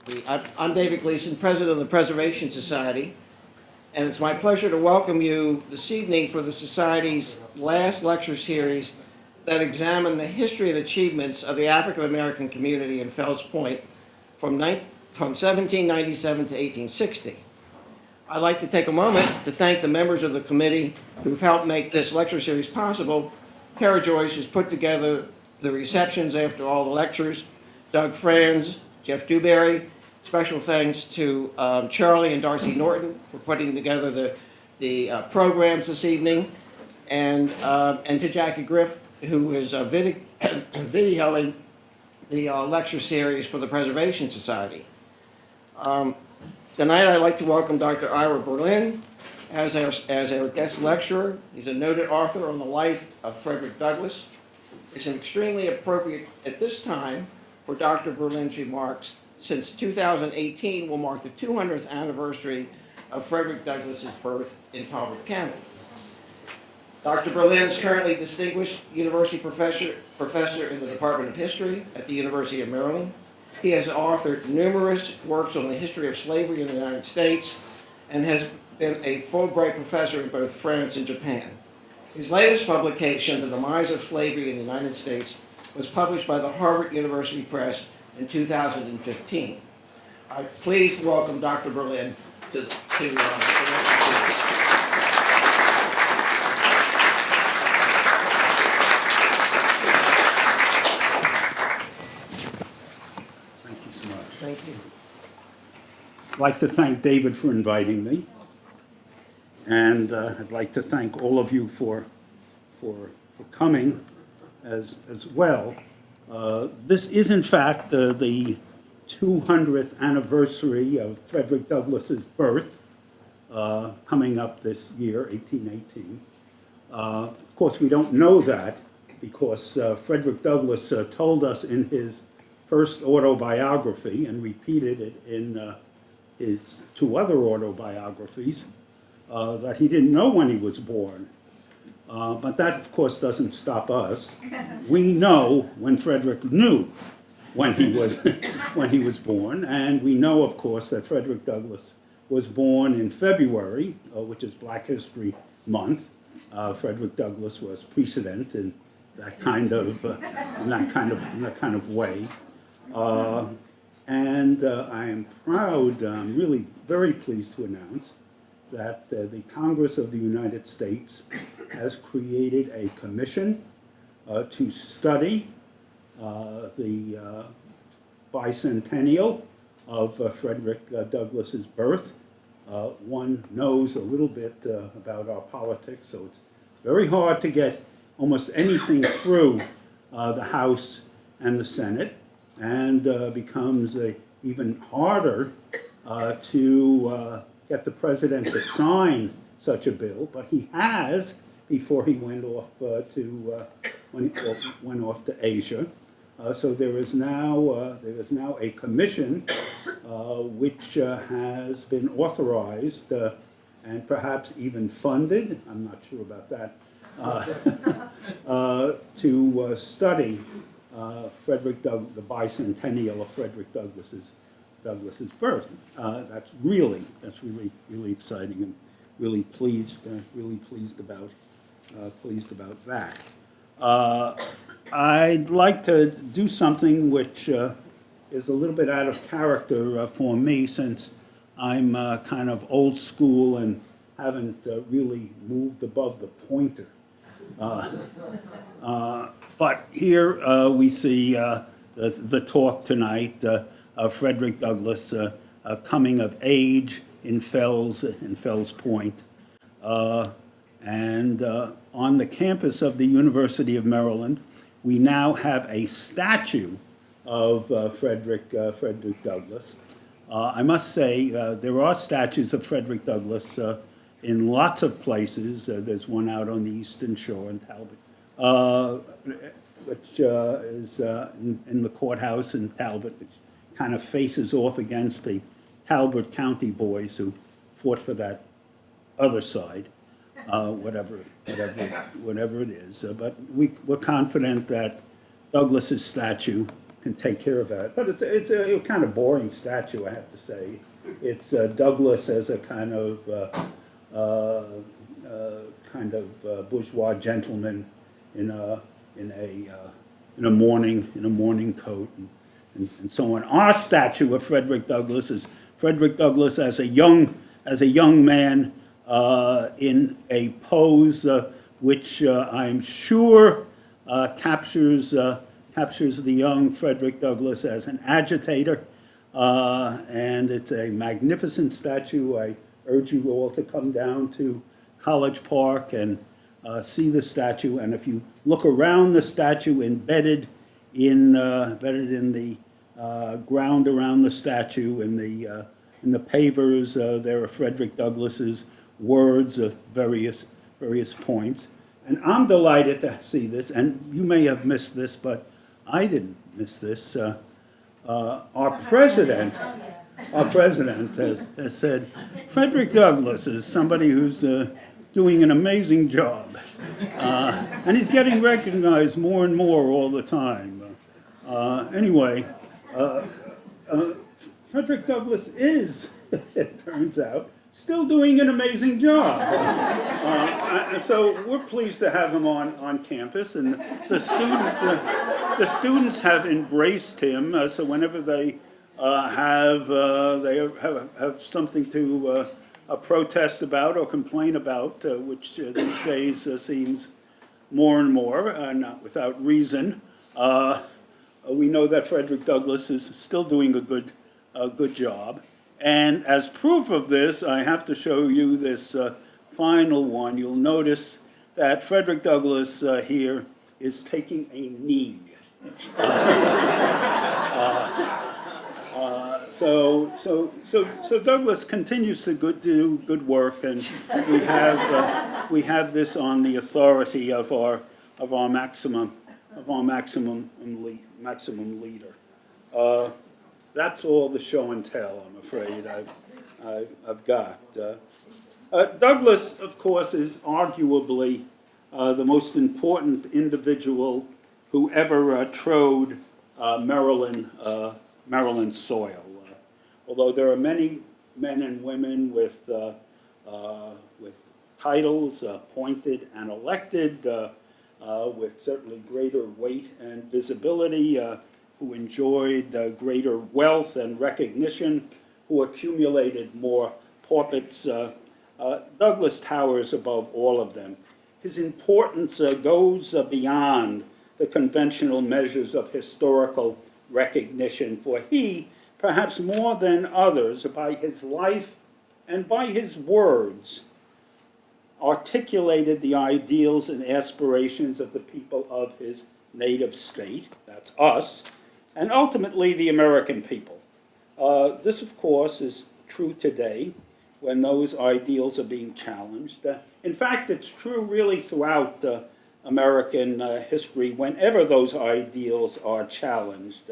I'm David Gleason, President of the Preservation Society, and it's my pleasure to welcome you this evening for the Society's last lecture series that examine the history and achievements of the African American community in Fells Point from 1797 to 1860. I'd like to take a moment to thank the members of the committee who've helped make this lecture series possible. Kara Joyce has put together the receptions after all the lectures, Doug Franz, Jeff Dewberry. Special thanks to Charlie and Darcy Norton for putting together the programs this evening, and to Jacquie Greff, who is videoing the lecture series for the Preservation Society. Tonight I'd like to welcome Dr. Ira Berlin as our guest lecturer. He's a noted author on the life of Frederick Douglass. It's extremely appropriate at this time for Dr. Berlin's remarks, since 2018 will mark the 200th anniversary of Frederick Douglass's birth in Talbot County. Dr. Berlin is currently distinguished university professor in the Department of History at the University of Maryland. He has authored numerous works on the history of slavery in the United States and has been a Fulbright professor in both France and Japan. His latest publication, The Demise of Slavery in the United States, was published by the Harvard University Press in 2015. I'm pleased to welcome Dr. Berlin to the lecture series. Thank you so much. Thank you. I'd like to thank David for inviting me, and I'd like to thank all of you for coming as well. This is, in fact, the 200th anniversary of Frederick Douglass's birth, coming up this year, 1818. Of course, we don't know that because Frederick Douglass told us in his first autobiography and repeated it in his two other autobiographies that he didn't know when he was born. But that, of course, doesn't stop us. We know when Frederick knew when he was born, and we know, of course, that Frederick Douglass was born in February, which is Black History Month. Frederick Douglass was precedent in that kind of way, and I am proud. I'm really very pleased to announce that the Congress of the United States has created a commission to study the bicentennial of Frederick Douglass's birth. One knows a little bit about our politics, so it's very hard to get almost anything through the House and the Senate, and becomes even harder to get the president to sign such a bill, but he has before he went off to Asia. So there is now a commission which has been authorized and perhaps even funded. I'm not sure about that. To study the bicentennial of Frederick Douglass's birth. That's really exciting, and really pleased about that. I'd like to do something which is a little bit out of character for me, since I'm kind of old school and haven't really moved above the pointer. But here we see the talk tonight of Frederick Douglass coming of age in Fells Point. And on the campus of the University of Maryland, we now have a statue of Frederick Douglass. I must say, there are statues of Frederick Douglass in lots of places. There's one out on the Eastern Shore in Talbot, which is in the courthouse in Talbot, which kind of faces off against the Talbot County boys who fought for that other side, whatever it is. But we're confident that Douglass's statue can take care of that. But it's a kind of boring statue, I have to say. It's Douglass as a kind of bourgeois gentleman in a morning coat and so on. Our statue of Frederick Douglass is Frederick Douglass as a young man in a pose which I'm sure captures the young Frederick Douglass as an agitator, and it's a magnificent statue. I urge you all to come down to College Park and see the statue. And if you look around the statue, embedded in the ground around the statue, in the pavers, there are Frederick Douglass's words of various points. And I'm delighted to see this, and you may have missed this, but I didn't miss this. Our president has said, Frederick Douglass is somebody who's doing an amazing job. And he's getting recognized more and more all the time. Anyway, Frederick Douglass is, it turns out, still doing an amazing job. So we're pleased to have him on campus, and the students have embraced him. So whenever they have something to protest about or complain about, which these days seems more and more, not without reason, we know that Frederick Douglass is still doing a good job. And as proof of this, I have to show you this final one. You'll notice that Frederick Douglass here is taking a knee. So Douglass continues to do good work, and we have this on the authority of our maximum leader. That's all the show and tell, I'm afraid, I've got. Douglass, of course, is arguably the most important individual who ever trod Maryland soil. Although there are many men and women with titles appointed and elected, with certainly greater weight and visibility, who enjoyed greater wealth and recognition, who accumulated more pulpits. Douglass towers above all of them. His importance goes beyond the conventional measures of historical recognition, for he, perhaps more than others, by his life and by his words, articulated the ideals and aspirations of the people of his native state, that's us, and ultimately the American people. This, of course, is true today when those ideals are being challenged. In fact, it's true really throughout American history whenever those ideals are challenged.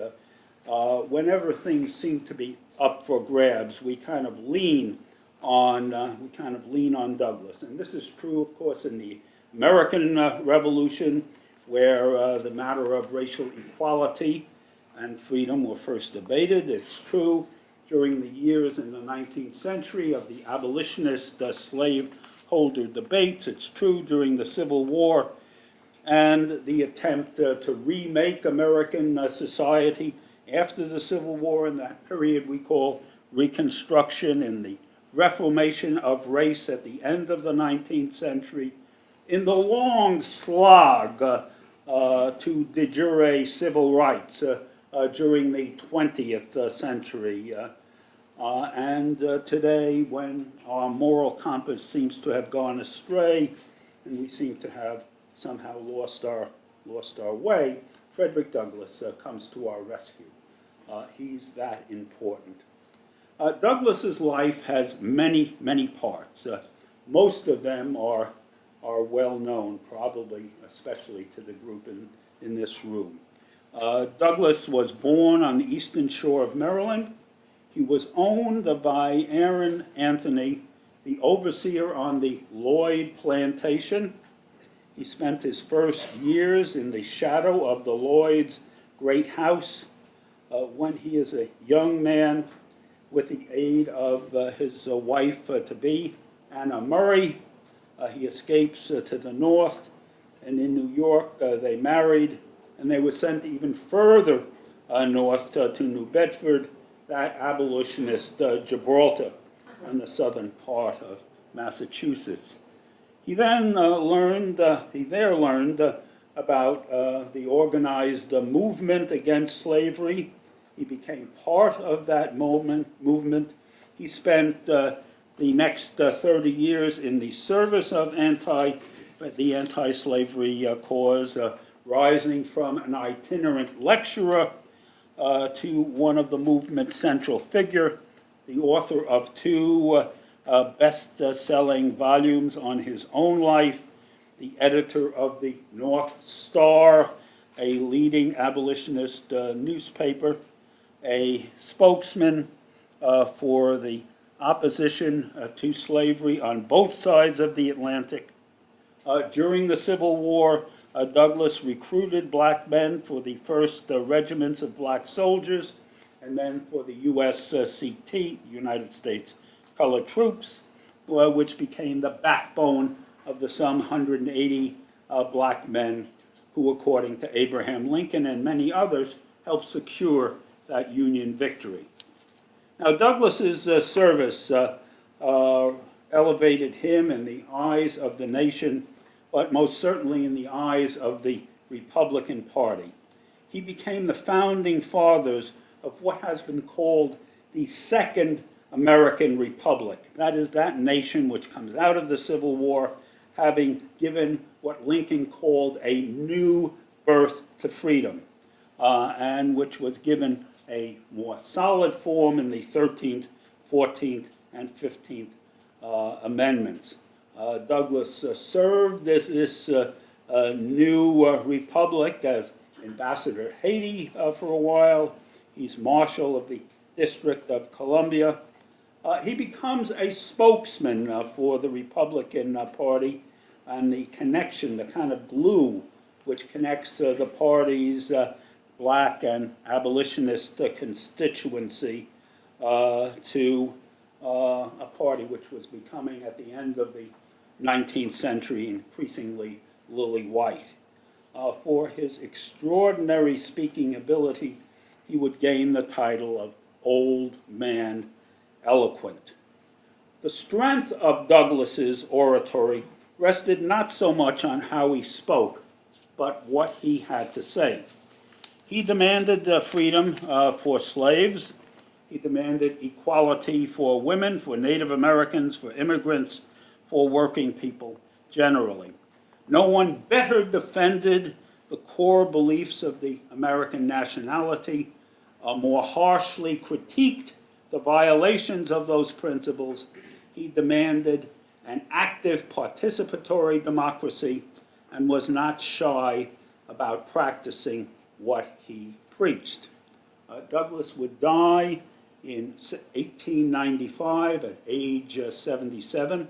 Whenever things seem to be up for grabs, we kind of lean on Douglass. And this is true, of course, in the American Revolution, where the matter of racial equality and freedom were first debated. It's true during the years in the 19th century of the abolitionist slaveholder debates. It's true during the Civil War and the attempt to remake American society after the Civil War, in that period we call Reconstruction, in the reformation of race at the end of the 19th century, in the long slog to de jure civil rights during the 20th century. And today, when our moral compass seems to have gone astray and we seem to have somehow lost our way, Frederick Douglass comes to our rescue. He's that important. Douglass's life has many, many parts. Most of them are well known, probably especially to the group in this room. Douglass was born on the eastern shore of Maryland. He was owned by Aaron Anthony, the overseer on the Lloyd plantation. He spent his first years in the shadow of the Lloyd's great house when he is a young man, with the aid of his wife-to-be, Anna Murray, he escapes to the north, and in New York they married, and they were sent even further north to New Bedford, that abolitionist Gibraltar, in the southern part of Massachusetts. He then learned about the organized movement against slavery. He became part of that movement. He spent the next 30 years in the service of the anti-slavery cause, rising from an itinerant lecturer to one of the movement's central figure, the author of two best-selling volumes on his own life, the editor of the North Star, a leading abolitionist newspaper, a spokesman for the opposition to slavery on both sides of the Atlantic. During the Civil War, Douglass recruited black men for the first regiments of black soldiers, and then for the USCT, United States Colored Troops, which became the backbone of the some 180 black men who, according to Abraham Lincoln and many others, helped secure that Union victory. Now, Douglass's service elevated him in the eyes of the nation, but most certainly in the eyes of the Republican Party. He became the founding fathers of what has been called the Second American Republic. That is that nation which comes out of the Civil War having given what Lincoln called a new birth to freedom, and which was given a more solid form in the 13th, 14th, and 15th Amendments. Douglass served this new republic as ambassador to Haiti for a while. He's Marshal of the District of Columbia. He becomes a spokesman for the Republican Party and the connection, the kind of glue which connects the party's black and abolitionist constituency to a party which was becoming, at the end of the 19th century, increasingly lily white. For his extraordinary speaking ability, he would gain the title of Old Man Eloquent. The strength of Douglass's oratory rested not so much on how he spoke, but what he had to say. He demanded freedom for slaves. He demanded equality for women, for Native Americans, for immigrants, for working people generally. No one better defended the core beliefs of the American nationality, more harshly critiqued the violations of those principles. He demanded an active participatory democracy and was not shy about practicing what he preached. Douglass would die in 1895 at age 77,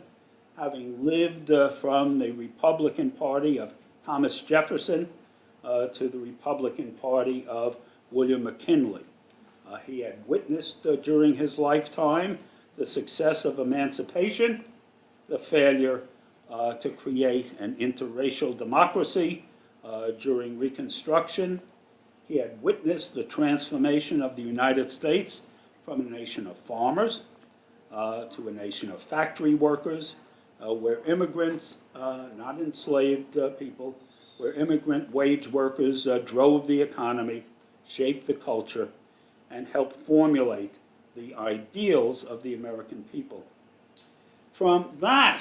having lived from the Republican Party of Thomas Jefferson to the Republican Party of William McKinley. He had witnessed during his lifetime the success of emancipation, the failure to create an interracial democracy during Reconstruction. He had witnessed the transformation of the United States from a nation of farmers to a nation of factory workers, where immigrants, not enslaved people, where immigrant wage workers drove the economy, shaped the culture, and helped formulate the ideals of the American people. From that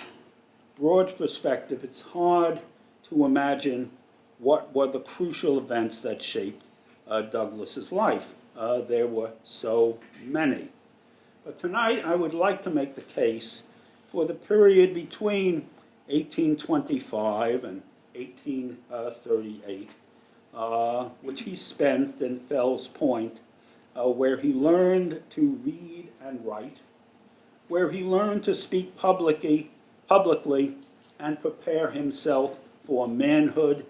broad perspective, it's hard to imagine what were the crucial events that shaped Douglass's life. There were so many. But tonight I would like to make the case for the period between 1825 and 1838, which he spent in Fells Point, where he learned to read and write, where he learned to speak publicly and prepare himself for manhood,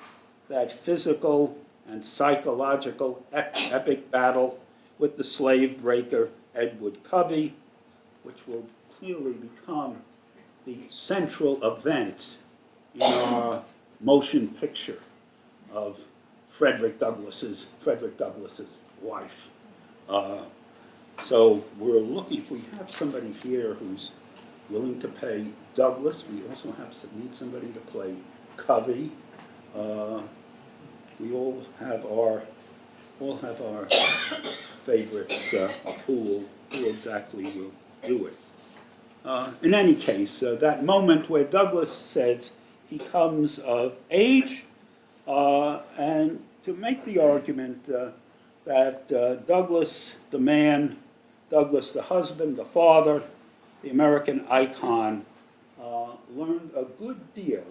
that physical and psychological epic battle with the slave breaker Edward Covey, which will clearly become the central event in our motion picture of Frederick Douglass's life. So we're looking, if we have somebody here who's willing to play Douglass, we also need somebody to play Covey. We all have our favorites of who exactly will do it. In any case, that moment where Douglass says he comes of age, and to make the argument that Douglass, the man, Douglass, the husband, the father, the American icon, learned a good deal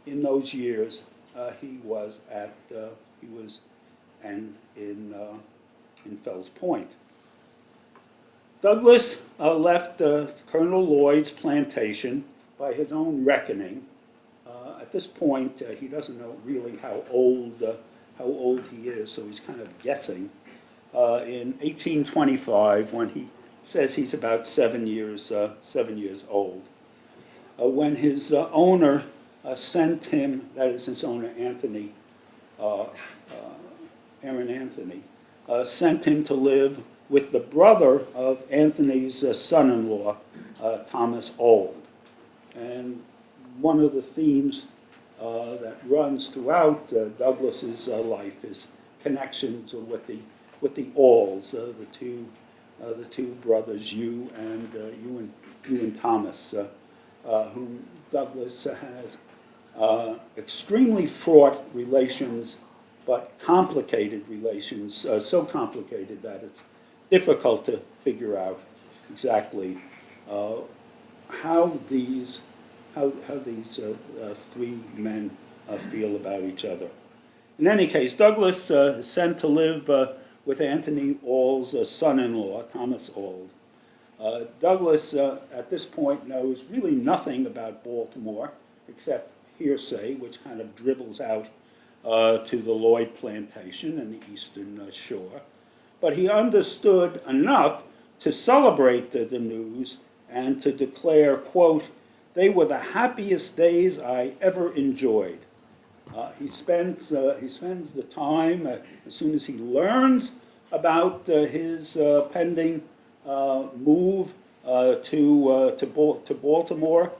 in those years he was in Fells Point. Douglass left Colonel Lloyd's plantation by his own reckoning. At this point, he doesn't know really how old he is, so he's kind of guessing. In 1825, when he says he's about 7 years old, when his owner sent him, that is his owner Aaron Anthony, sent him to live with the brother of Anthony's son-in-law, Thomas Auld. And one of the themes that runs throughout Douglass's life is connections with the Aulds, the two brothers, Hugh and Thomas, whom Douglass has extremely fraught relations, but complicated relations, so complicated that it's difficult to figure out exactly how these three men feel about each other. In any case, Douglass is sent to live with Anthony Auld's son-in-law, Thomas Auld. Douglass, at this point, knows really nothing about Baltimore, except hearsay, which kind of dribbles out to the Lloyd plantation and the Eastern Shore. But he understood enough to celebrate the news and to declare, quote, "They were the happiest days I ever enjoyed." He spends the time, as soon as he learns about his pending move to Baltimore,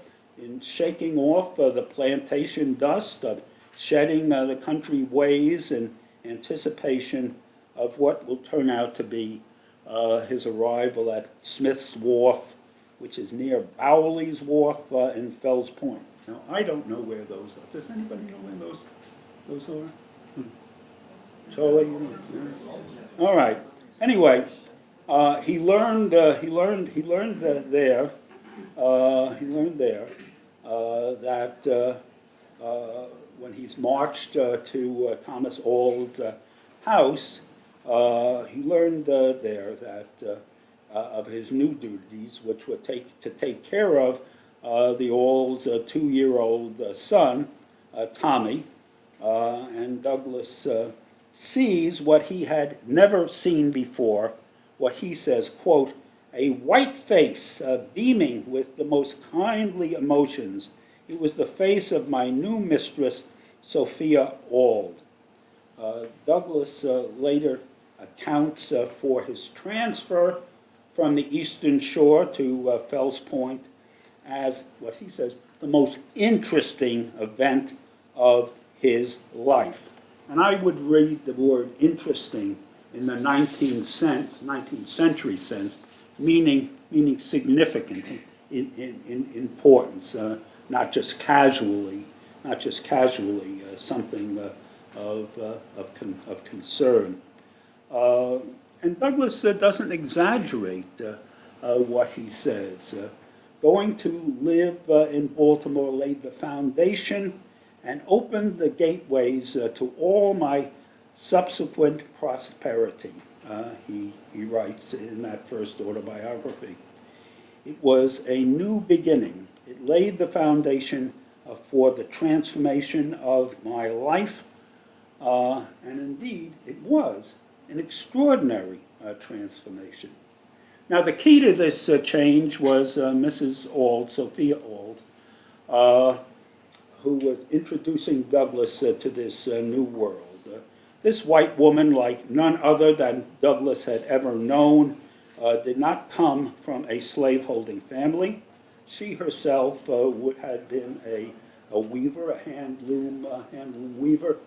in shaking off the plantation dust, of shedding the country ways in anticipation of what will turn out to be his arrival at Smith's Wharf, which is near Bowley's Wharf in Fells Point. Now, I don't know where those are. Does anybody know where those are? Charlie, you know? All right. Anyway, he learned there that when he's marched to Thomas Auld's house, he learned there that of his new duties, which were to take care of the Auld's 2-year-old son, Tommy, and Douglass sees what he had never seen before, what he says, quote, "a white face beaming with the most kindly emotions. It was the face of my new mistress, Sophia Auld." Douglass later accounts for his transfer from the Eastern Shore to Fells Point as, what he says, the most interesting event of his life. And I would read the word interesting in the 19th century sense, meaning significant in importance, not just casually something of concern. And Douglass doesn't exaggerate what he says. Going to live in Baltimore laid the foundation and opened the gateways to all my subsequent prosperity, he writes in that first autobiography. It was a new beginning. It laid the foundation for the transformation of my life, and indeed it was an extraordinary transformation. Now, the key to this change was Mrs. Auld, Sophia Auld, who was introducing Douglass to this new world. This white woman, like none other than Douglass had ever known, did not come from a slaveholding family. She herself had been a weaver, a handloom weaver.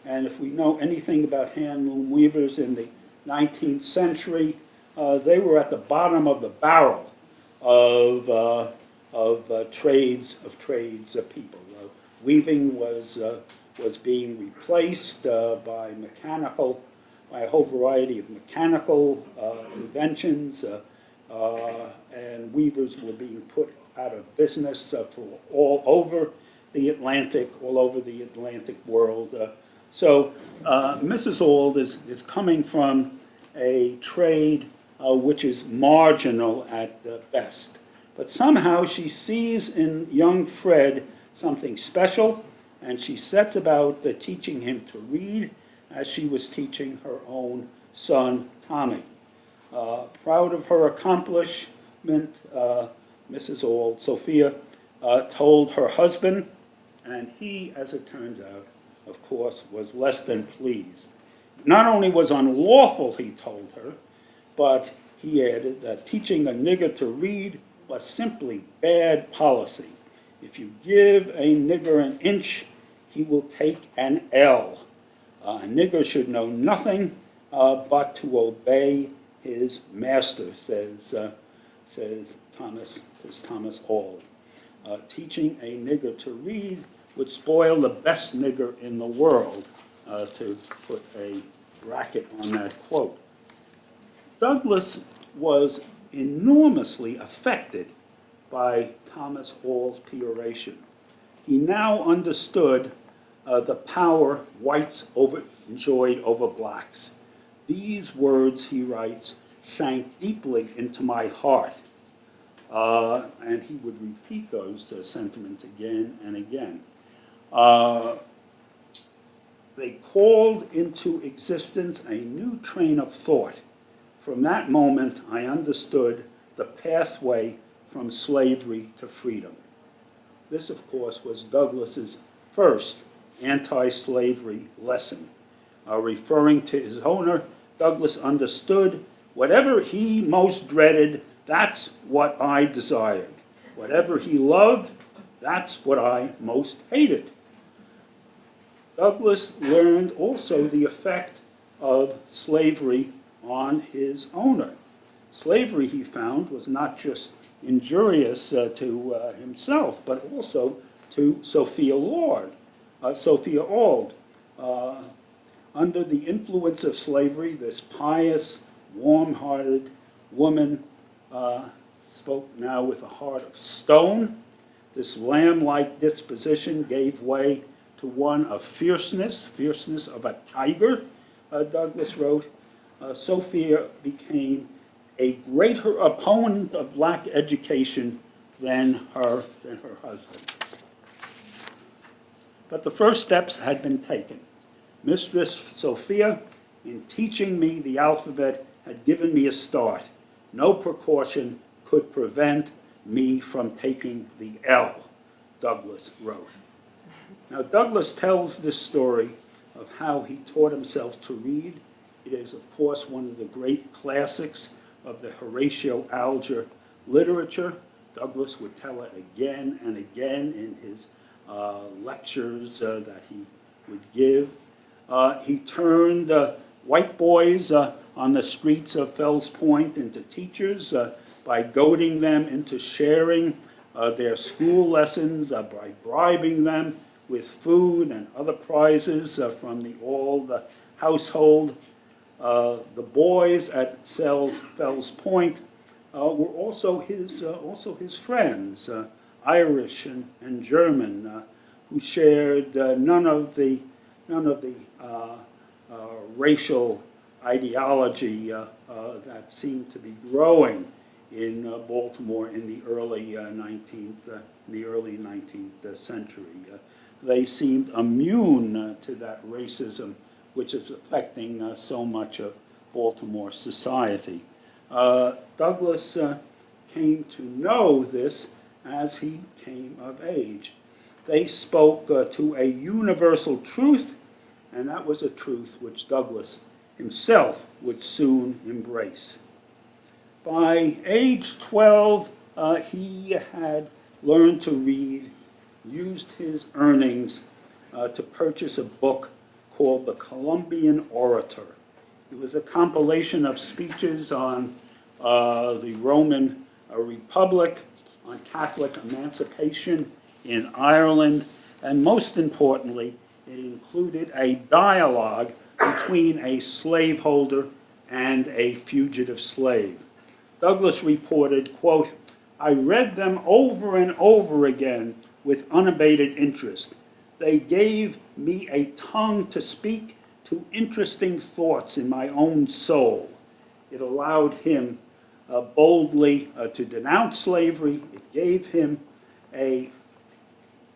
And if we know anything about handloom weavers in the 19th century, they were at the bottom of the barrel of trades people. Weaving was being replaced by a whole variety of mechanical inventions, and weavers were being put out of business for all over the Atlantic world. So Mrs. Auld is coming from a trade which is marginal at the best. But somehow she sees in young Fred something special, and she sets about teaching him to read as she was teaching her own son, Tommy. Proud of her accomplishment, Mrs. Auld, Sophia, told her husband, and he, as it turns out, of course, was less than pleased. Not only was unlawful, he told her, but he added that teaching a nigger to read was simply bad policy. If you give a nigger an inch, he will take an L. A nigger should know nothing but to obey his master, says Thomas Auld. Teaching a nigger to read would spoil the best nigger in the world, to put a bracket on that quote. Douglass was enormously affected by Thomas Auld's peroration. He now understood the power whites enjoyed over blacks. These words, he writes, sank deeply into my heart. And he would repeat those sentiments again and again. They called into existence a new train of thought. From that moment, I understood the pathway from slavery to freedom. This, of course, was Douglass's first anti-slavery lesson. Referring to his owner, Douglass understood whatever he most dreaded, that's what I desired. Whatever he loved, that's what I most hated. Douglass learned also the effect of slavery on his owner. Slavery, he found, was not just injurious to himself, but also to Sophia Auld. Under the influence of slavery, this pious, warm-hearted woman spoke now with a heart of stone. This lamb-like disposition gave way to one of fierceness of a tiger, Douglass wrote. Sophia became a greater opponent of black education than her husband. But the first steps had been taken. Mistress Sophia, in teaching me the alphabet, had given me a start. No precaution could prevent me from taking the L, Douglass wrote. Now, Douglass tells this story of how he taught himself to read. It is, of course, one of the great classics of the Horatio Alger literature. Douglass would tell it again and again in his lectures that he would give. He turned white boys on the streets of Fells Point into teachers by goading them into sharing their school lessons, by bribing them with food and other prizes from the Auld household. The boys at Fells Point were also his friends, Irish and German, who shared none of the racial ideology that seemed to be growing in Baltimore in the early 19th century. They seemed immune to that racism which is affecting so much of Baltimore society. Douglass came to know this as he came of age. They spoke to a universal truth, and that was a truth which Douglass himself would soon embrace. By age 12, he had learned to read, used his earnings to purchase a book called The Columbian Orator. It was a compilation of speeches on the Roman Republic, on Catholic emancipation in Ireland, and most importantly, it included a dialogue between a slaveholder and a fugitive slave. Douglass reported, quote, "I read them over and over again with unabated interest. They gave me a tongue to speak to interesting thoughts in my own soul. It allowed him boldly to denounce slavery. It gave him a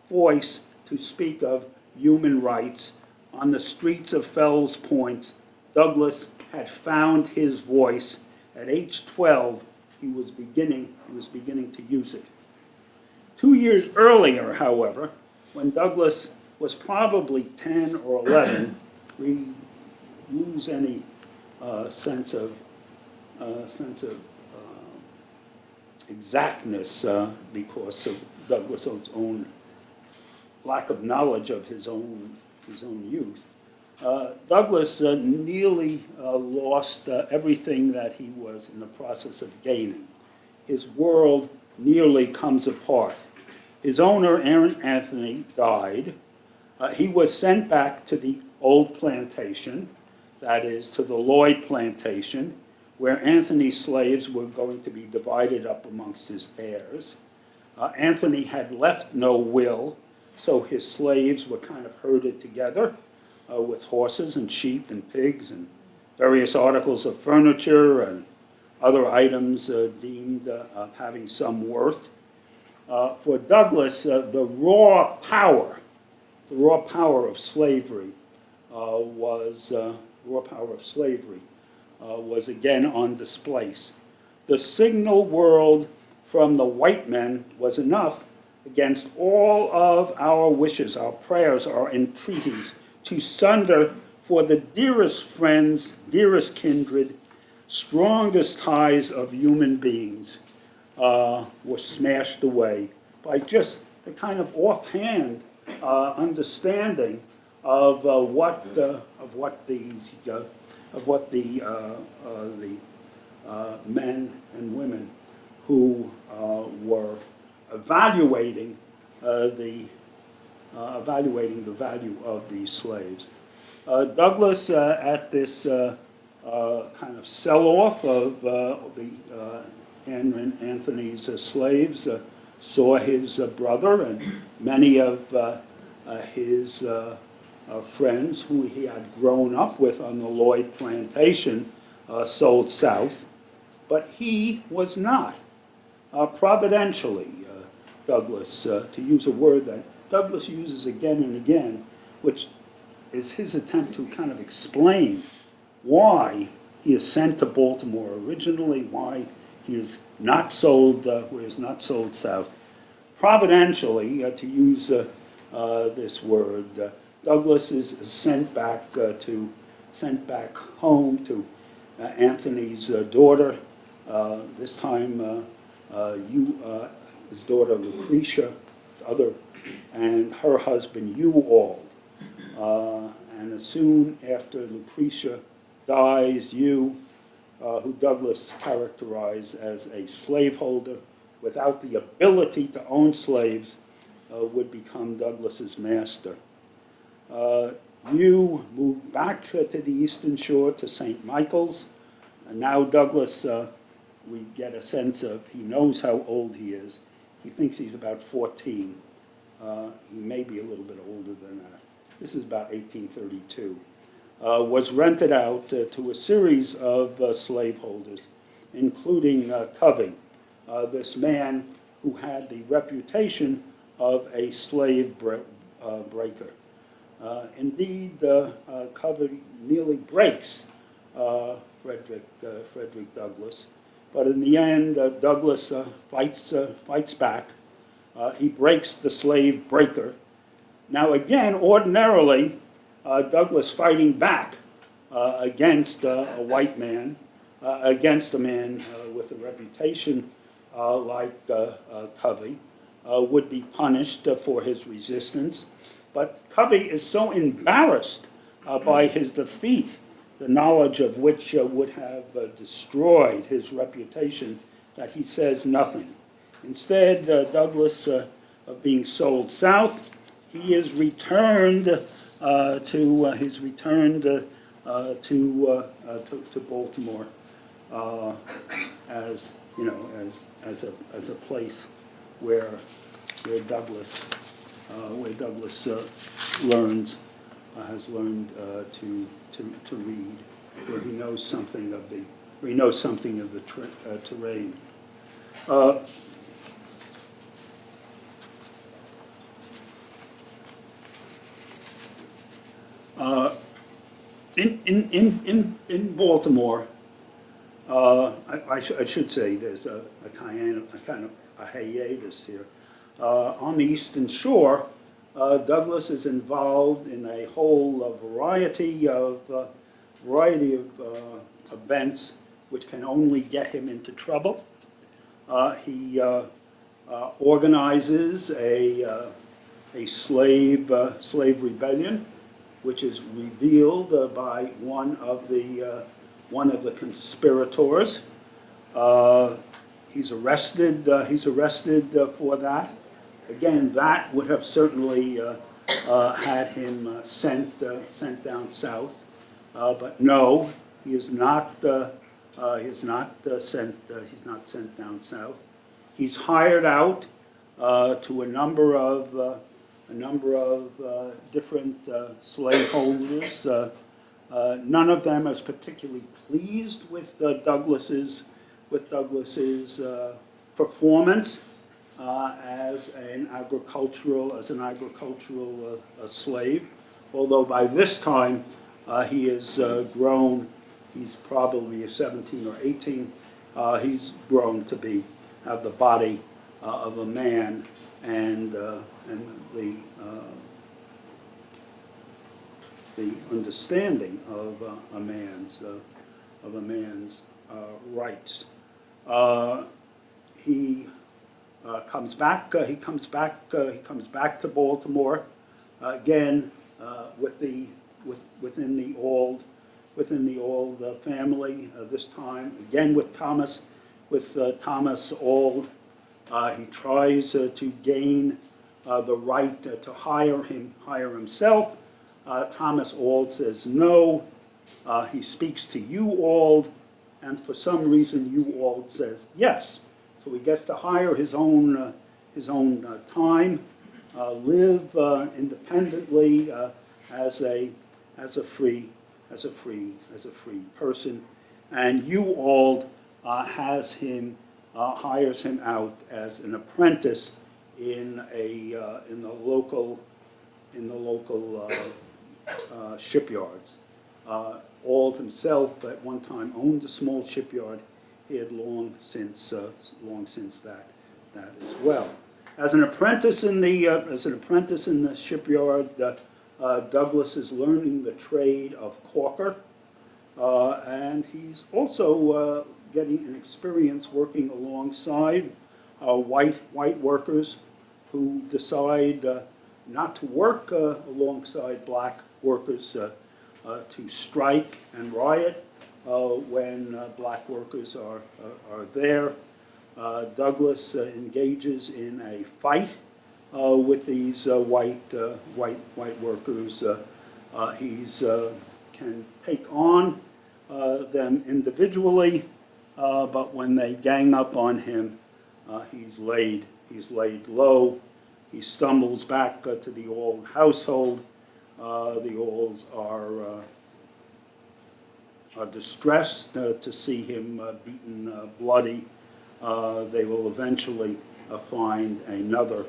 voice to speak of human rights. On the streets of Fells Point, Douglass had found his voice. At age 12, he was beginning to use it." 2 years earlier, however, when Douglass was probably 10 or 11, we lose any sense of exactness because of Douglass's own lack of knowledge of his own youth. Douglass nearly lost everything that he was in the process of gaining. His world nearly comes apart. His owner, Aaron Anthony, died. He was sent back to the old plantation, that is, to the Lloyd plantation, where Anthony's slaves were going to be divided up amongst his heirs. Anthony had left no will, so his slaves were kind of herded together with horses and sheep and pigs and various articles of furniture and other items deemed of having some worth. For Douglass, the raw power of slavery was again on display. The signal world from the white men was enough against all of our wishes, our prayers, our entreaties, to sunder for the dearest friends, dearest kindred, strongest ties of human beings were smashed away by just a kind of offhand understanding of what the men and women who were evaluating the value of these slaves. Douglass, at this kind of sell-off of Anthony's slaves, saw his brother and many of his friends who he had grown up with on the Lloyd plantation sold south, but he was not. Providentially, Douglass, to use a word that Douglass uses again and again, which is his attempt to kind of explain why he is sent to Baltimore originally, why he is not sold, where he is not sold south. Providentially, to use this word, Douglass is sent back home to Anthony's daughter. This time, his daughter Lucretia, and her husband Ewald. And as soon after Lucretia dies, who Douglass characterized as a slaveholder without the ability to own slaves, would become Douglass's master. Moved back to the Eastern Shore, to St. Michael's, and now Douglass, we get a sense of, he knows how old he is. He thinks he's about 14. He may be a little bit older than that. This is about 1832. Was rented out to a series of slaveholders, including Covey, this man who had the reputation of a slave breaker. Indeed, Covey nearly breaks for Frederick Douglass. But in the end, Douglass fights back. He breaks the slave breaker. Now again, ordinarily, Douglass fighting back against a white man, against a man with a reputation like Covey, would be punished for his resistance. But Covey is so embarrassed by his defeat, the knowledge of which would have destroyed his reputation, that he says nothing. Instead, Douglass, of being sold south, he is returned to Baltimore as you know as a place where Douglass has learned to read, where he knows something of the terrain. In Baltimore, I should say there's a kind of a hiatus here. On the Eastern Shore, Douglass is involved in a whole variety of events which can only get him into trouble. He organizes a slave rebellion, which is revealed by one of the conspirators. He's arrested for that. Again, that would have certainly had him sent down south, but no, he is not. He's not sent down south. He's hired out to a number of different slaveholders. None of them is particularly pleased with Douglass's performance as an agricultural slave. Although by this time he is grown. He's probably 17 or 18. He's grown to have the body of a man and the understanding of a man's rights. He comes back. He comes back to Baltimore again within the old family. This time again with Thomas Auld. He tries to gain the right to hire himself. Thomas Auld says no. He speaks to you, Auld, and for some reason you, Auld, says yes. So he gets to hire his own time, live independently as a free person, and you, Auld, hires him out as an apprentice in the local shipyards. Auld himself at one time owned a small shipyard. He had long since that as well. As an apprentice in the shipyard, Douglass is learning the trade of caulker, and he's also getting an experience working alongside white workers who decide not to work alongside black workers, to strike and riot when black workers are there. Douglass engages in a fight with these white workers. He's can take on them individually, but when they gang up on him, he's laid low. He stumbles back to the Auld household. The Aulds are distressed to see him beaten bloody. They will eventually find another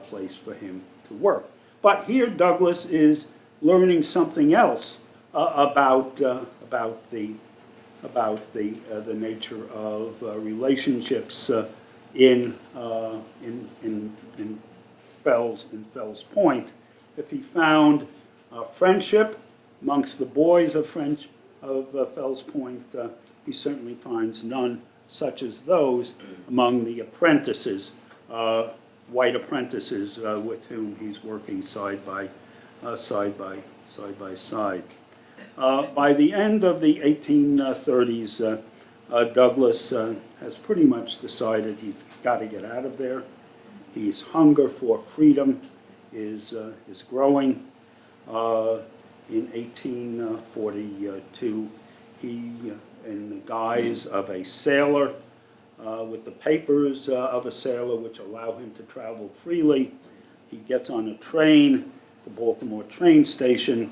place for him to work. But here Douglass is learning something else about about the nature of relationships in Fells Point. If he found friendship amongst the boys of Fells Point, he certainly finds none such as those among the apprentices, white apprentices with whom he's working side by side. By the end of the 1830s, Douglass has pretty much decided he's got to get out of there. His hunger for freedom is growing. In 1842, he, in the guise of a sailor, with the papers of a sailor which allow him to travel freely, he gets on a train, the Baltimore train station,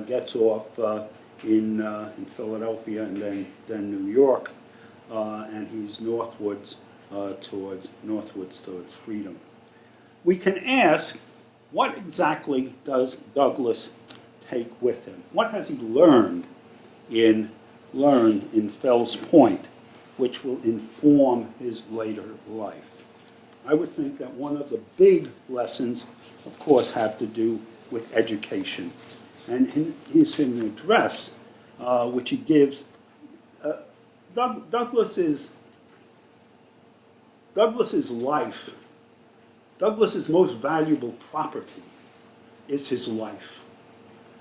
gets off in Philadelphia and then New York, and he's northwards towards freedom. We can ask, what exactly does Douglass take with him? What has he learned in Fells Point, which will inform his later life? I would think that one of the big lessons, of course, have to do with education. And in his address, which he gives, Douglass's life, Douglass's most valuable property is his life.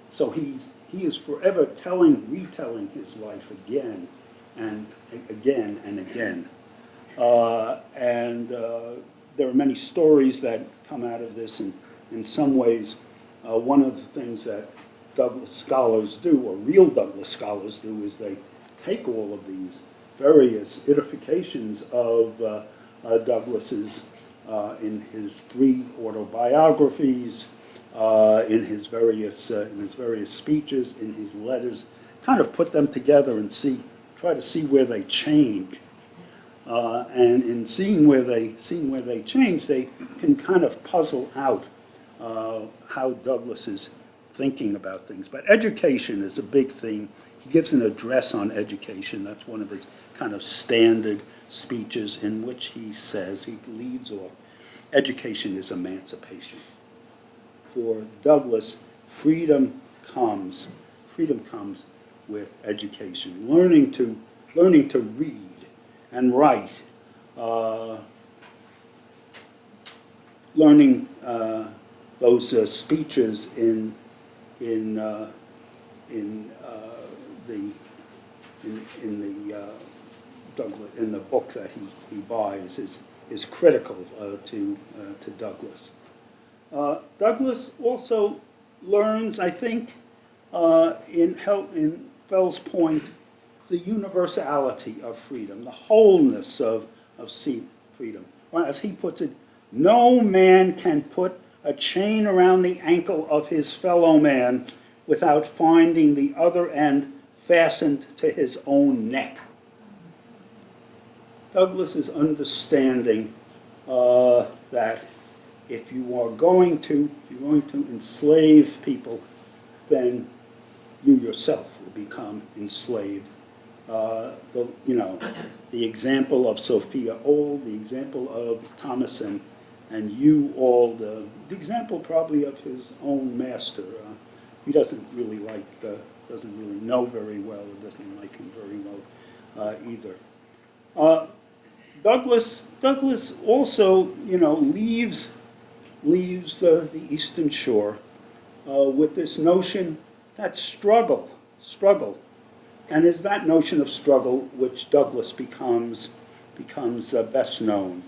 So he is forever retelling his life again and again and again. There are many stories that come out of this, and in some ways, one of the things that Douglass scholars do, or real Douglass scholars do, is they take all of these various edifications of Douglass's in his 3 autobiographies, in his various speeches, in his letters, kind of put them together and try to see where they change. And in seeing where they change, they can kind of puzzle out how Douglass is thinking about things. But education is a big theme. He gives an address on education. That's one of his kind of standard speeches in which he says, he leads off, education is emancipation. For Douglass, freedom comes with education. Learning to read and write, learning those speeches in the book that he buys is critical to Douglass. Douglass also learns, I think, in Fells Point, the universality of freedom, the wholeness of freedom. Or as he puts it, no man can put a chain around the ankle of his fellow man without finding the other end fastened to his own neck. Douglass is understanding that if you are going to enslave people, then you yourself will become enslaved. The example of Sophia Old, the example of Thomas and you all, the example probably of his own master. He doesn't really know very well, or doesn't like him very well either. Douglass also, leaves the Eastern Shore with this notion that struggle, and it's that notion of struggle which Douglass becomes best known.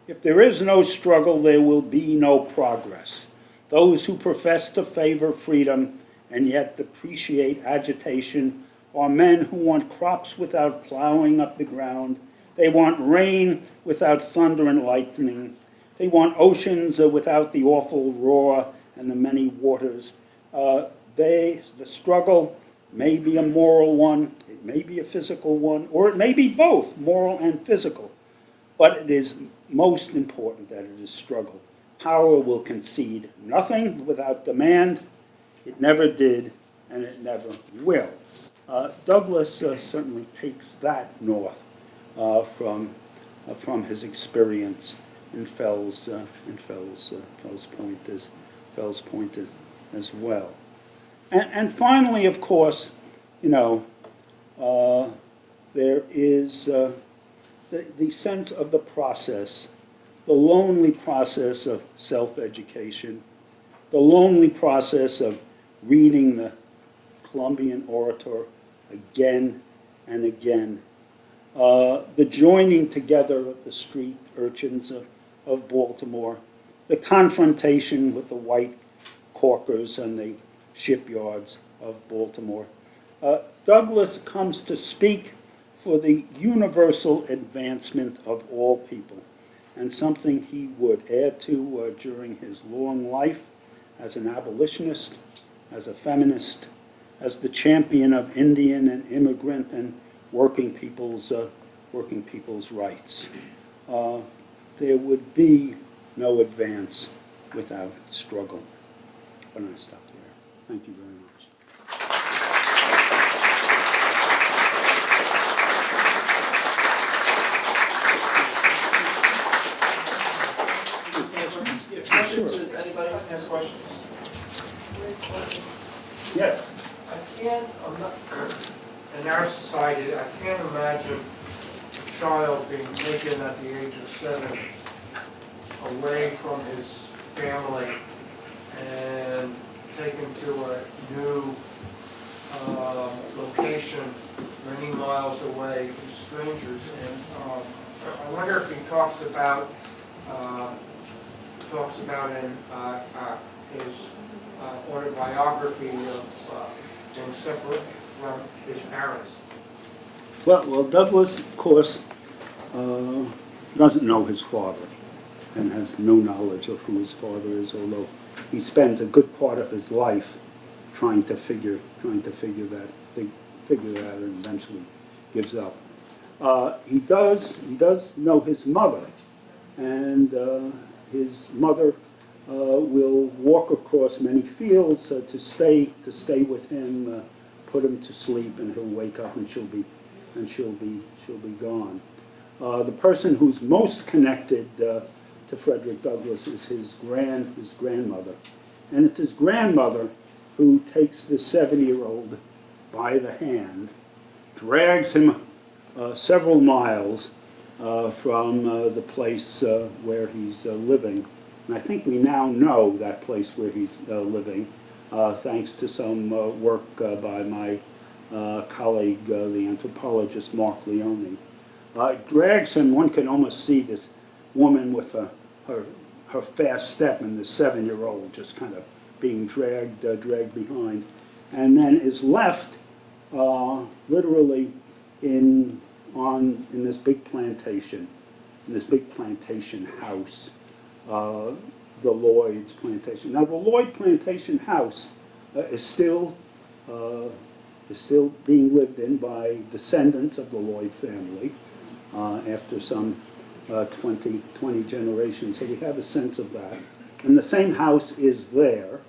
If there is no struggle, there will be no progress. Those who profess to favor freedom and yet depreciate agitation are men who want crops without plowing up the ground. They want rain without thunder and lightning. They want oceans without the awful roar and the many waters. The struggle may be a moral one, it may be a physical one, or it may be both, moral and physical. But it is most important that it is struggle. Power will concede nothing without demand. It never did, and it never will. Douglass certainly takes that north from his experience in Fells Point as well. And finally, of course, you know, there is the sense of the process, the lonely process of self-education, the lonely process of reading the Columbian Orator again and again, the joining together of the street urchins of Baltimore, the confrontation with the white caulkers and the shipyards of Baltimore. Douglass comes to speak for the universal advancement of all people, and something he would add to during his long life as an abolitionist, as a feminist, as the champion of Indian and immigrant and working people's rights. There would be no advance without struggle. Why don't I stop there? Thank you very much. Questions, if anybody has questions? Yes. I'm not, in our society, I can't imagine a child being taken at the age of 7 away from his family and taken to a new location many miles away from strangers. And I wonder if he talks about in his autobiography of being separate from his parents. Well, Douglass, of course, doesn't know his father and has no knowledge of who his father is, although he spends a good part of his life trying to figure that and eventually gives up. He does know his mother, and his mother will walk across many fields to stay with him, put him to sleep, and he'll wake up and she'll be gone. The person who's most connected to Frederick Douglass is his grandmother, and it's his grandmother who takes the 7-year-old by the hand, drags him several miles from the place where he's living. And I think we now know that place where he's living, thanks to some work by my colleague, the anthropologist Mark Leone. Drags him, one can almost see this woman with her fast step and the 7-year-old just kind of being dragged behind, and then is left literally in this big plantation, house, the Lloyd's plantation. Now, the Lloyd plantation house is still being lived in by descendants of the Lloyd family after some 20 generations. So we have a sense of that. And the same house is there.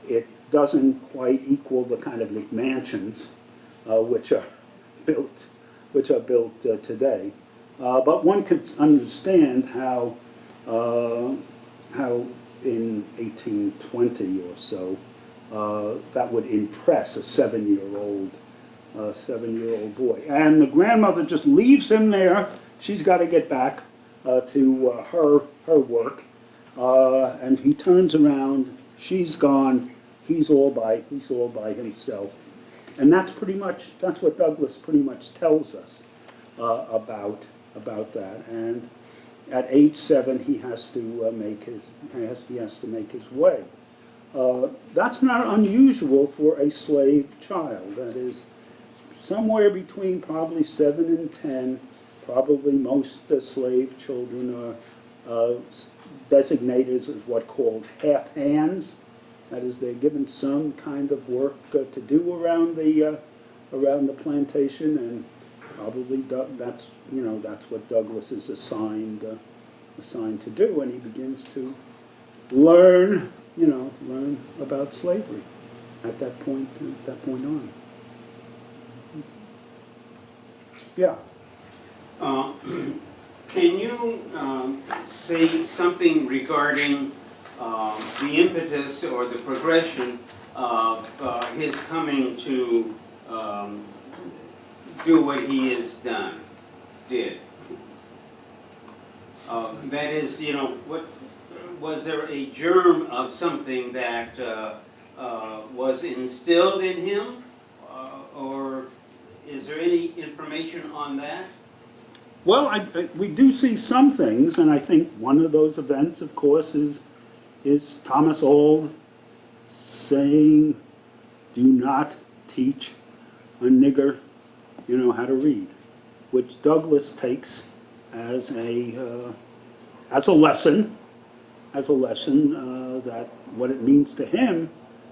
It doesn't quite equal the kind of McMansions which are built today. But one could understand how in 1820 or so that would impress a 7-year-old boy. And the grandmother just leaves him there. She's got to get back to her work, and he turns around. She's gone. He's all by himself. And that's what Douglass pretty much tells us about that. And at age 7, he has to make his way. That's not unusual for a slave child. That is, somewhere between probably 7 and 10. Probably most slave children are designators as what called half hands. That is, they're given some kind of work to do around the plantation, and probably that's what Douglass is assigned to do, and he begins to learn about slavery at that point on. Yeah. Uh, Can you say something regarding the impetus or the progression of his coming to do what he has did? That is, you know, what was there a germ of something that was instilled in him, or is there any information on that? Well, we do see some things, and I think one of those events, of course, is Thomas Auld saying, "Do not teach a nigger, how to read," which Douglass takes as a lesson, that what it means to him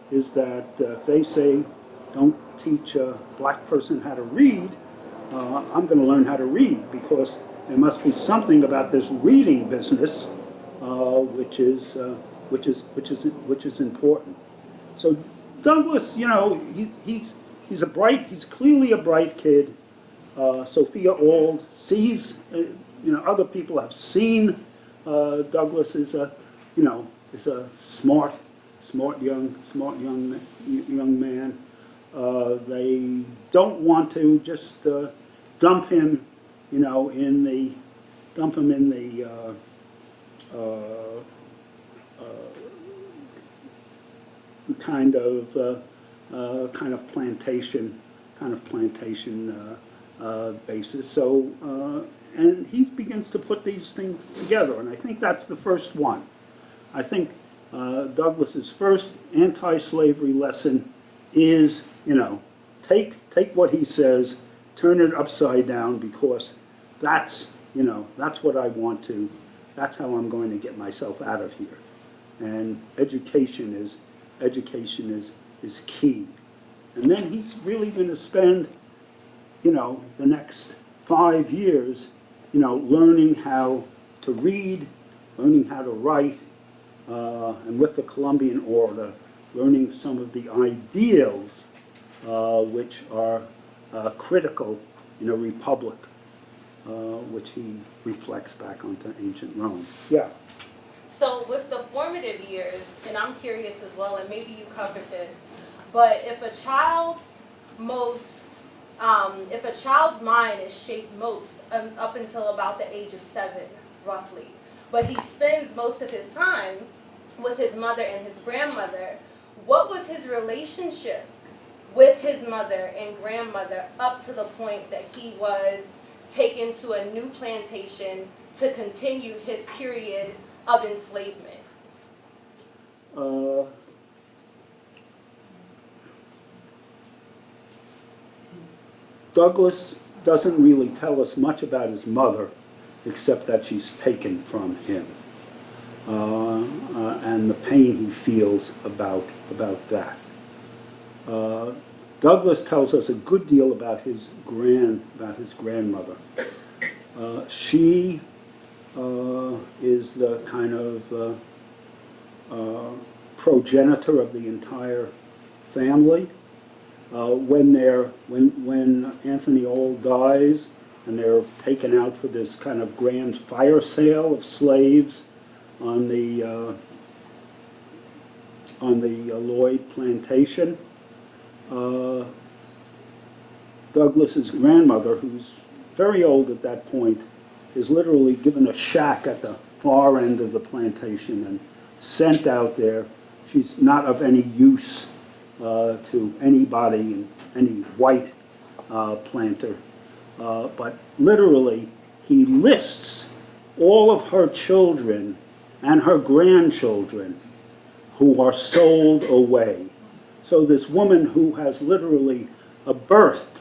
is that if they say, "Don't teach a black person how to read," I'm going to learn how to read, because there must be something about this reading business which is important. So Douglass, he's clearly a bright kid. Sophia Auld sees, other people have seen Douglass is a smart young man. They don't want to just dump him in the kind of plantation basis. So and he begins to put these things together, and I think that's the first one. I think Douglass's first anti-slavery lesson is, take what he says, turn it upside down, because that's what I want to, that's how I'm going to get myself out of here. And education is key. And then he's really going to spend, the next 5 years, learning how to read, learning how to write, and with the Columbian Order, learning some of the ideals which are critical in a republic, which he reflects back onto ancient Rome. Yeah. So with the formative years, and I'm curious as well, and maybe you covered this, but if a child's mind is shaped most up until about the age of 7, roughly, but he spends most of his time with his mother and his grandmother, what was his relationship with his mother and grandmother up to the point that he was taken to a new plantation to continue his period of enslavement? Douglass doesn't really tell us much about his mother, except that she's taken from him, and the pain he feels about that. Douglass tells us a good deal about his grandmother. She is the kind of progenitor of the entire family. When Anthony Auld dies and they're taken out for this kind of grand fire sale of slaves on the Lloyd plantation, Douglass's grandmother, who's very old at that point, is literally given a shack at the far end of the plantation and sent out there. She's not of any use to anybody, any white planter, but literally he lists all of her children and her grandchildren who are sold away. So this woman who has literally birthed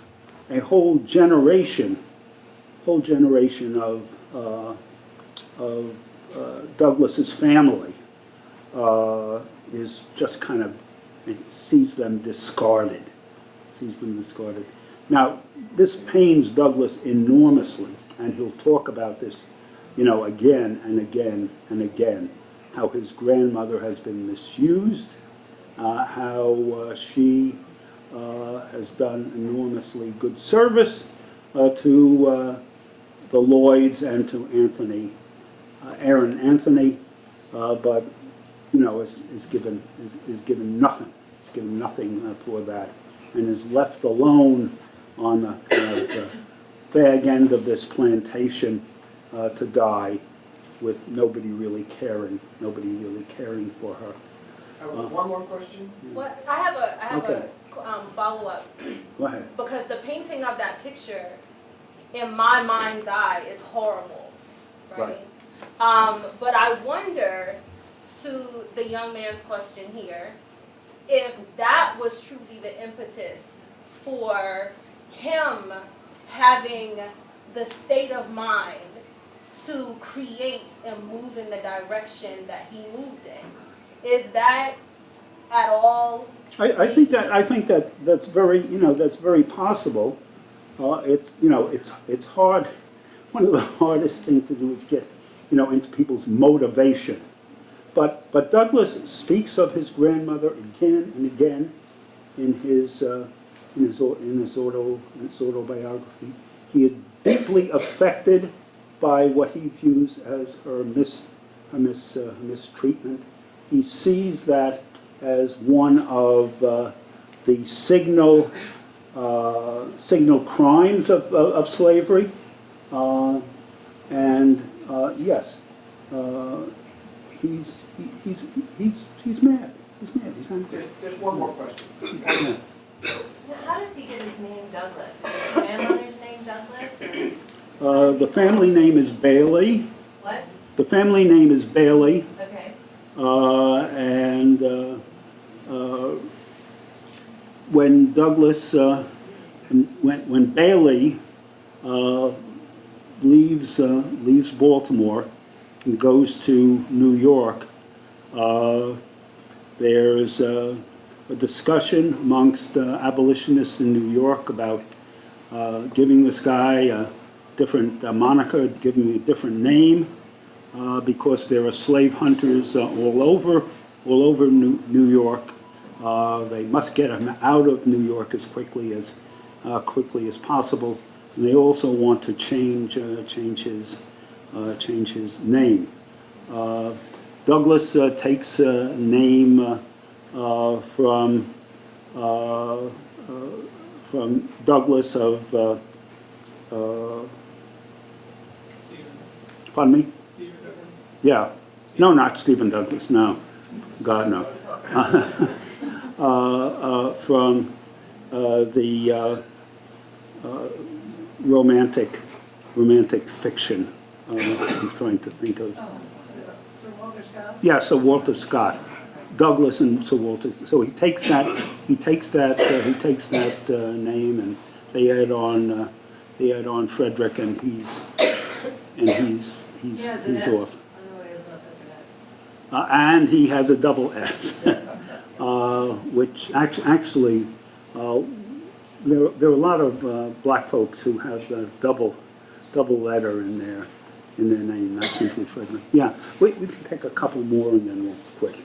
a whole generation of Douglass's family is just kind of sees them discarded. Now, this pains Douglass enormously, and he'll talk about this, again and again and again, how his grandmother has been misused, how she has done enormously good service, to the Lloyds and to Anthony, Aaron Anthony, but is given nothing. Is given nothing for that, and is left alone on the fag end of this plantation to die, with nobody really caring for her. One more question? What, I have Okay. a follow-up, Go ahead. because the painting of that picture, in my mind's eye, is horrible, right? But I wonder, to the young man's question here, if that was truly the impetus for him having the state of mind to create and move in the direction that he moved in. Is that at all? I think that's very possible. It's hard. One of the hardest things to do is get into people's motivation. But Douglass speaks of his grandmother again and again in his autobiography. He is deeply affected by what he views as her mistreatment. He sees that as one of the signal crimes of slavery, and yes, he's mad. He's mad. He's angry. Just one more question. Now, how does he get his name Douglass? Is his grandmother's name Douglass? Or The family name is Bailey. what? The family name is Bailey, Okay. and when Douglass, when Bailey leaves Baltimore and goes to New York, there's a discussion amongst abolitionists in New York about giving this guy a different moniker, giving him a different name, because there are slave hunters all over New York. They must get him out of New York as quickly as possible. And they also want to change his name. Douglass takes a name from Douglass of pardon me? Yeah. No, not Stephen Douglass. No, God no. From the romantic fiction. I'm trying to think of. Sir Walter Scott? Yeah, Sir Walter Scott, Douglass and Sir Walter. So he takes that name, and they add on Frederick, and he's Yeah, it's an S. off. I know he has no second S. And he has a double S, which actually there are a lot of black folks who have the double letter in their name, not simply Frederick. Yeah, we can take a couple more and then we'll quit.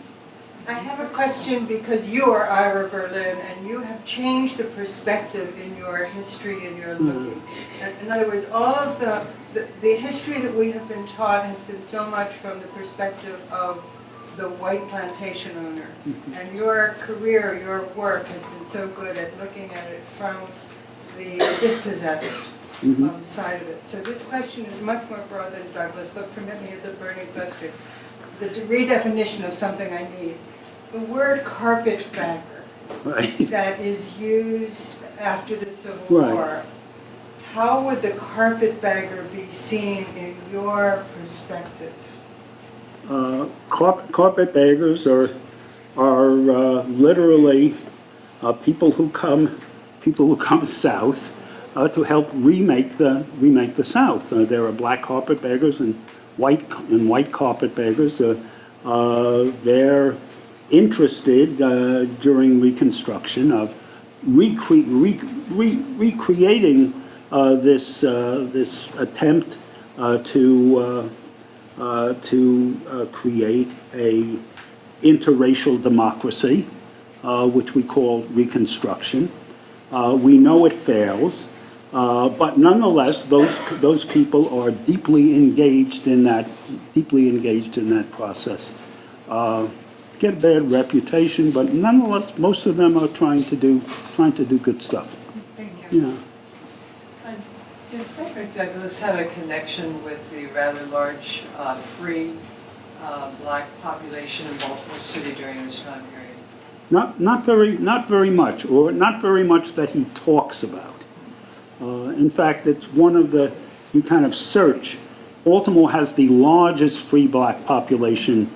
I have a question because you are Ira Berlin and you have changed the perspective in your history and your looking. In other words, all of the history that we have been taught has been so much from the perspective of the white plantation owner. And your career, your work has been so good at looking at it from the dispossessed side of it. So this question is much more broad than Douglas, but permit me as a burning question. The redefinition of something I need. The word carpetbagger Right. that is used after the Civil Right. War, how would the carpetbagger be seen in your perspective? Carpetbaggers are literally people who come south to help remake the South. There are black carpetbaggers and white carpetbaggers. They're interested during Reconstruction of recreating this attempt to create a interracial democracy, which we call Reconstruction. We know it fails. But nonetheless, those people are deeply engaged in that process. Get a bad reputation, but nonetheless, most of them are trying to do good stuff. Thank you. Yeah. Did Frederick Douglass have a connection with the rather large free black population in Baltimore City during this time period? Not very much, or not very much that he talks about. In fact, it's one of the, you kind of search. Baltimore has the largest free black population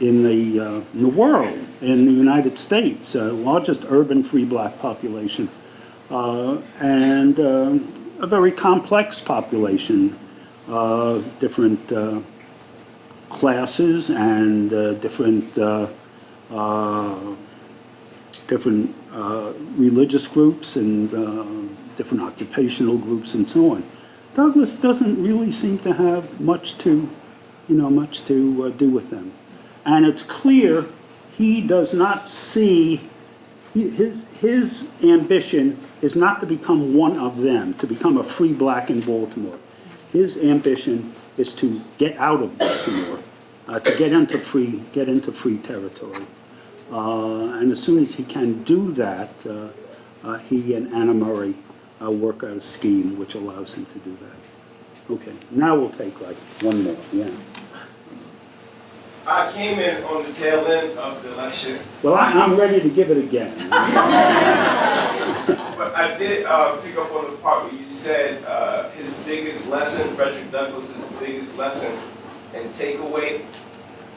in the world, in the United States, largest urban free black population, and a very complex population, different classes and different religious groups and different occupational groups and so on. Douglass doesn't really seem to have much to do with them. And it's clear he does not see, his ambition is not to become one of them, to become a free black in Baltimore. His ambition is to get out of Baltimore, to get into free territory. And as soon as he can do that, he and Anna Murray work out a scheme which allows him to do that. Okay, now we'll take like one more, yeah. I came in on the tail end of the election. Well, I'm ready to give it again. But I did pick up on the part where you said his biggest lesson, Frederick Douglass's biggest lesson and takeaway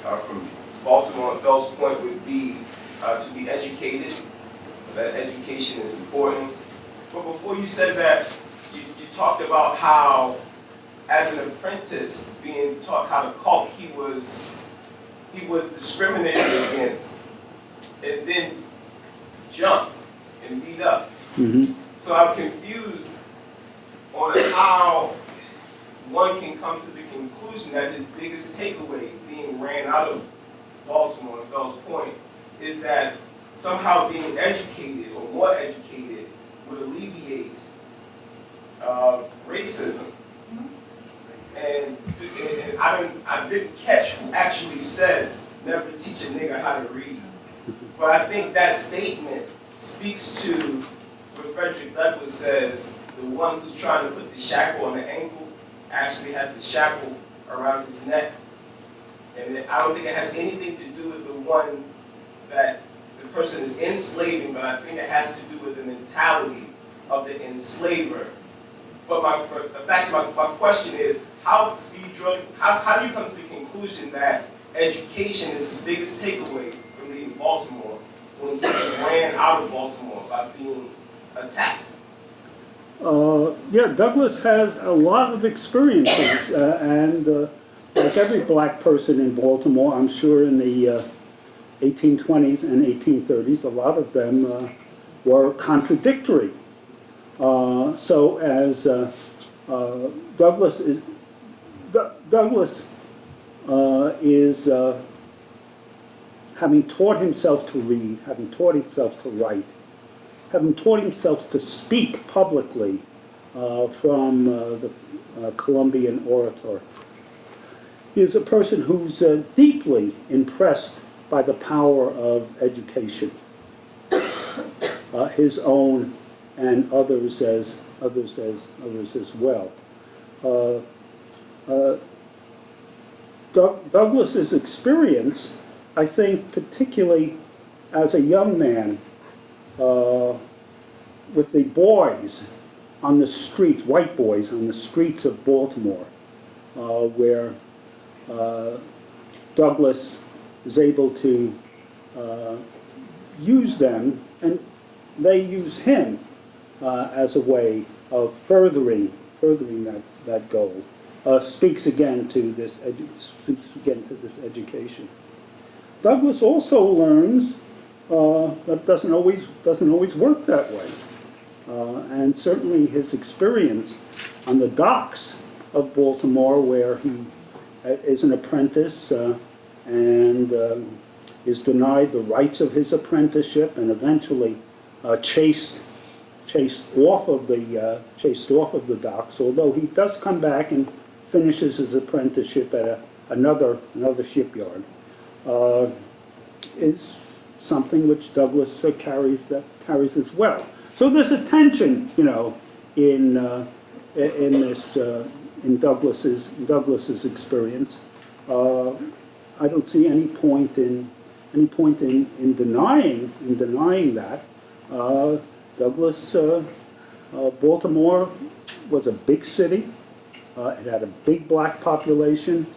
from Baltimore and Fells Point would be to be educated, that education is important. But before you said that, you talked about how, as an apprentice, being taught how to caulk, he was discriminated against and then jumped and beat up. Mm-hmm. So I'm confused on how one can come to the conclusion that his biggest takeaway being ran out of Baltimore and Fells Point is that somehow being educated or more educated would alleviate racism. And I didn't catch who actually said, never teach a nigger how to read. But I think that statement speaks to what Frederick Douglass says, the one who's trying to put the shackle on the ankle actually has the shackle around his neck. And I don't think it has anything to do with the one that the person is enslaving, but I think it has to do with the mentality of the enslaver. But back to my question is, how do you come to the conclusion that education is his biggest takeaway from leaving Baltimore when he ran out of Baltimore by being attacked? Yeah, Douglass has a lot of experiences, and like every black person in Baltimore, I'm sure in the 1820s and 1830s, a lot of them were contradictory. So as Douglass is having taught himself to read, having taught himself to write, having taught himself to speak publicly from the Columbian oratory. He is a person who's deeply impressed by the power of education, his own and others as well. Douglass's experience, I think, particularly as a young man, with the boys on the streets, white boys on the streets of Baltimore, where Douglass is able to use them, and they use him as a way of furthering that goal. Speaks again to this education. Douglass also learns that doesn't always work that way, and certainly his experience on the docks of Baltimore, where he is an apprentice and is denied the rights of his apprenticeship, and eventually chased chased off of the docks, although he does come back and finishes his apprenticeship at another shipyard, is something which Douglass carries as well. So there's a tension, in Douglass's experience. I don't see any point in denying that. Douglass, Baltimore was a big city. It had a big black population,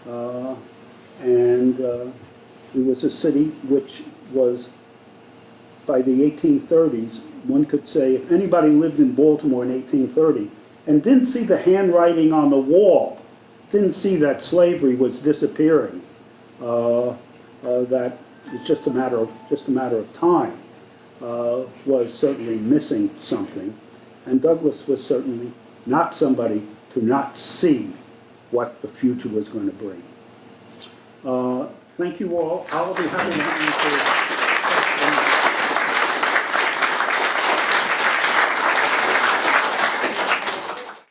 and it was a city which was, by the 1830s, one could say, if anybody lived in Baltimore in 1830 and didn't see the handwriting on the wall, didn't see that slavery was disappearing, that it's just a matter of time, was certainly missing something. And Douglass was certainly not somebody to not see what the future was going to bring. Thank you all. I'll be happy to answer